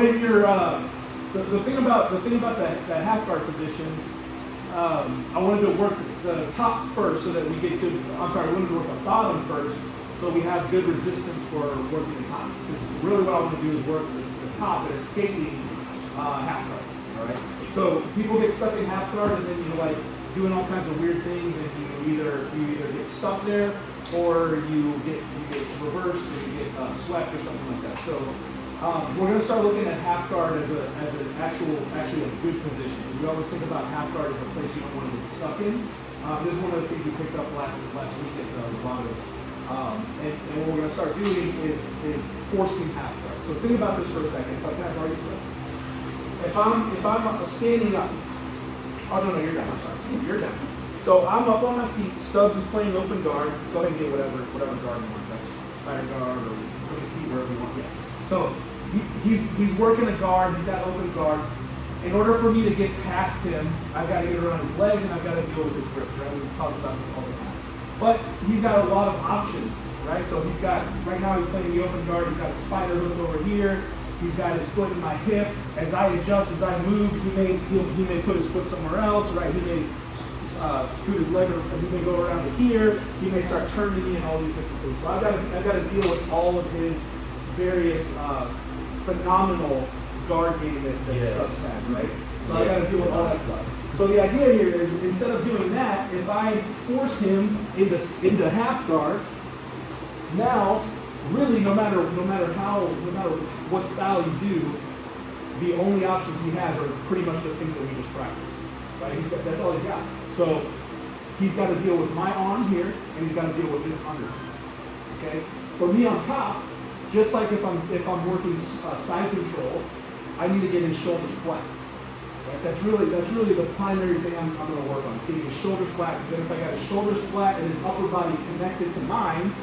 when you're the thing about that half guard position, I wanted to work the top first so that we get good. I'm sorry, I wanted to work the bottom first so we have good resistance for working the top. Because really, what I want to do is work the top and escaping half guard. All right. So people get stuck in half guard and then you're like doing all kinds of weird things, and you either get stuck there or you get reversed or you get swept or something like that. So we're going to start looking at half guard as an actually a good position. We always think about half guard as a place you don't want to get stuck in. This is one of the things we picked up last week at the Lagos. And what we're going to start doing is forcing half guard. So think about this for a second. If I can borrow you stuff. If I'm standing up, oh no, you're down. I'm sorry, you're down. So I'm up on my feet. Stubbs is playing open guard. Go ahead and get whatever guard you want. That's spider guard or put your feet wherever you want. Yeah. So he's working a guard. He's got open guard. In order for me to get past him, I've got to get around his legs and I've got to deal with his grips. Right? We've talked about this all the time. But he's got a lot of options, right? So he's got right now he's playing the open guard. He's got a spider hook over here. He's got his foot in my hip. As I adjust, as I move, he may put his foot somewhere else, right? He may scoot his leg, or he may go around to here. He may start turning me and all these different things. So I've got to deal with all of his various phenomenal guard game that Stubbs has, right? So I've got to deal with all that stuff. So the idea here is instead of doing that, if I force him into half guard, now really no matter what style you do, the only options he has are pretty much the things that we just practiced. Right? That's all he's got. So he's got to deal with my arm here, and he's got to deal with this under. Okay. For me on top, just like if I'm working side control, I need to get his shoulders flat. Right? That's really the primary thing I'm going to work on. Is getting his shoulders flat. Because then if I got his shoulders flat and his upper body connected to mine,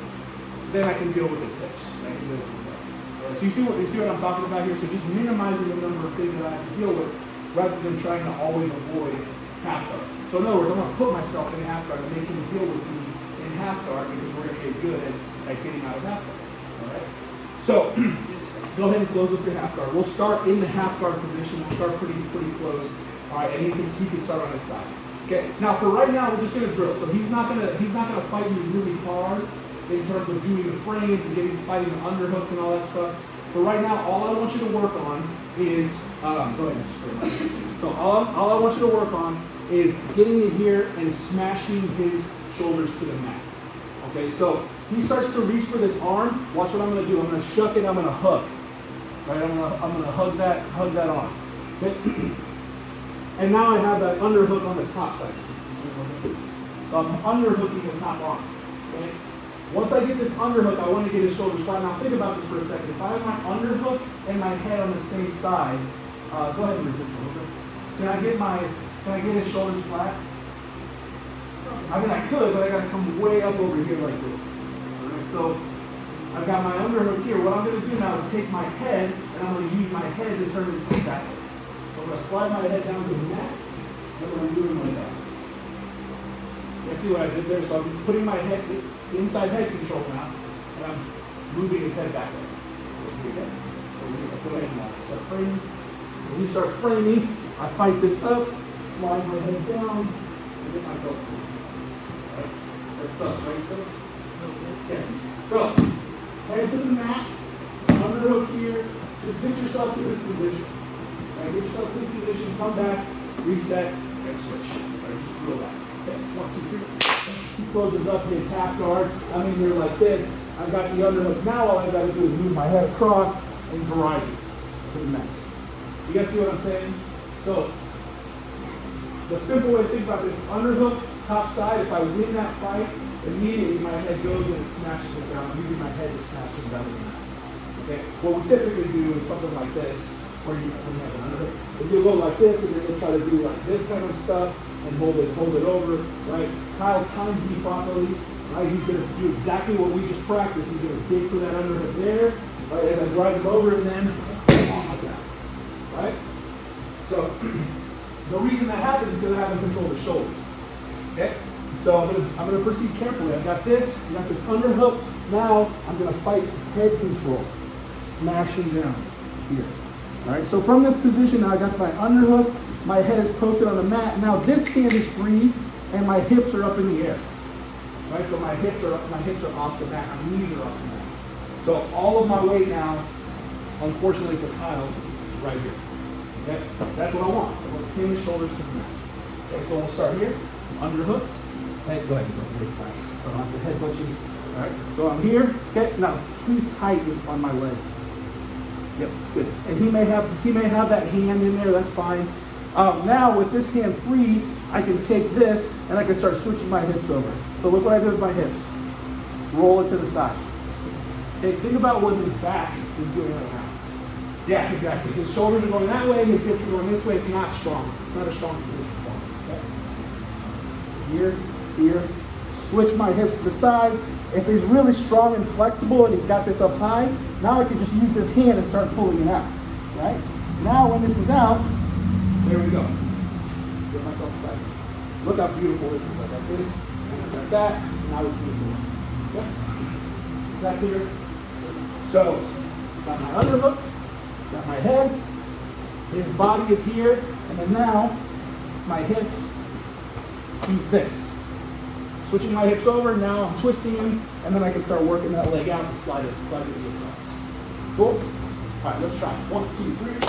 then I can deal with his hips. I can deal with his legs. Right? So you see what I'm talking about here? So just minimizing the number of things that I have to deal with rather than trying to always avoid half guard. So in other words, I'm going to put myself in half guard and make him deal with me in half guard because we're going to get good at getting out of half guard. All right? So go ahead and close up your half guard. We'll start in the half guard position. We'll start pretty close. All right, and he can start on his side. Okay. Now for right now, we're just going to drill. So he's not going to fight you really hard in terms of doing the frames and fighting the underhooks and all that stuff. For right now, all I want you to work on is go ahead and just straight. So all I want you to work on is getting in here and smashing his shoulders to the mat. Okay, so he starts to reach for this arm. Watch what I'm going to do. I'm going to shuck it. I'm going to hug. Right, I'm going to hug that arm. Okay? And now I have that underhook on the top side. So I'm underhooking the top arm. Okay? Once I get this underhook, I want to get his shoulders flat. Now think about this for a second. If I have my underhook and my head on the same side, go ahead and resist a little bit. Can I get his shoulders flat? I mean, I could, but I got to come way up over here like this. All right, so I've got my underhook here. What I'm going to do now is take my head, and I'm going to use my head to turn his head back. So I'm going to slide my head down to the mat. That's what I'm doing like that. You see what I did there? So I'm putting my head inside head control now, and I'm moving his head back there. So here we go. So we're going to put it in now. Start framing. When he starts framing, I fight this up, slide my head down, and get myself through. Right? That sucks, right? Okay. So, head to the mat, underhook here. Just get yourself to this position. Right? Get yourself to this position, come back, reset, and switch. Right? Just drill that. Okay, 1, 2, 3. He closes up his half guard. I'm in here like this. I've got the underhook. Now all I've got to do is move my head across and drive it to the mat. You guys see what I'm saying? So, the simple way to think about this, underhook, top side, if I win that fight, immediately my head goes and it smashes him down. I'm using my head to smash him down to the mat. Okay? What we typically do is something like this, where when you have an underhook. If you go like this, and then you'll try to do like this kind of stuff, and hold it over, right? Kyle times me properly, right? He's going to do exactly what we just practiced. He's going to dig for that underhook there, right? As I drive him over, and then on like that. Right? So the reason that happens is because I haven't controlled the shoulders. Okay? So I'm gonna proceed carefully. I've got this underhook. Now I'm gonna fight head control. Smash him down here. All right, so from this position, now I got my underhook, my head is posted on the mat. Now this hand is free, and my hips are up in the air. Right, so my hips are off the mat, my knees are off the mat. So all of my weight now, unfortunately for Kyle, is right here. Okay, that's what I want. I want to pin the shoulders to the mat. Okay, so we'll start here. Underhooks. Head, go ahead, go really fast. So I don't have to headbutt you. All right, so I'm here. Okay, now squeeze tight on my legs. Yep, it's good. And he may have that hand in there. That's fine. Now with this hand free, I can take this and I can start switching my hips over. So look what I did with my hips. Roll it to the side. Okay, think about what his back is doing right now. Yeah, exactly. His shoulders are going that way, his hips are going this way. It's not strong. It's not a strong position for him. Okay? Here, here. Switch my hips to the side. If he's really strong and flexible and he's got this up high, now I can just use this hand and start pulling it out. Right? Now when this is out, there we go. Get myself aside. Look how beautiful this is. I got this, and I got that, and now we can move to it. Okay? Is that clear? So, got my underhook, got my head, his body is here, and then now my hips do this. Switching my hips over, now I'm twisting him, and then I can start working that leg out and slide it across. Cool? All right, let's try it. 1, 2, 3, go.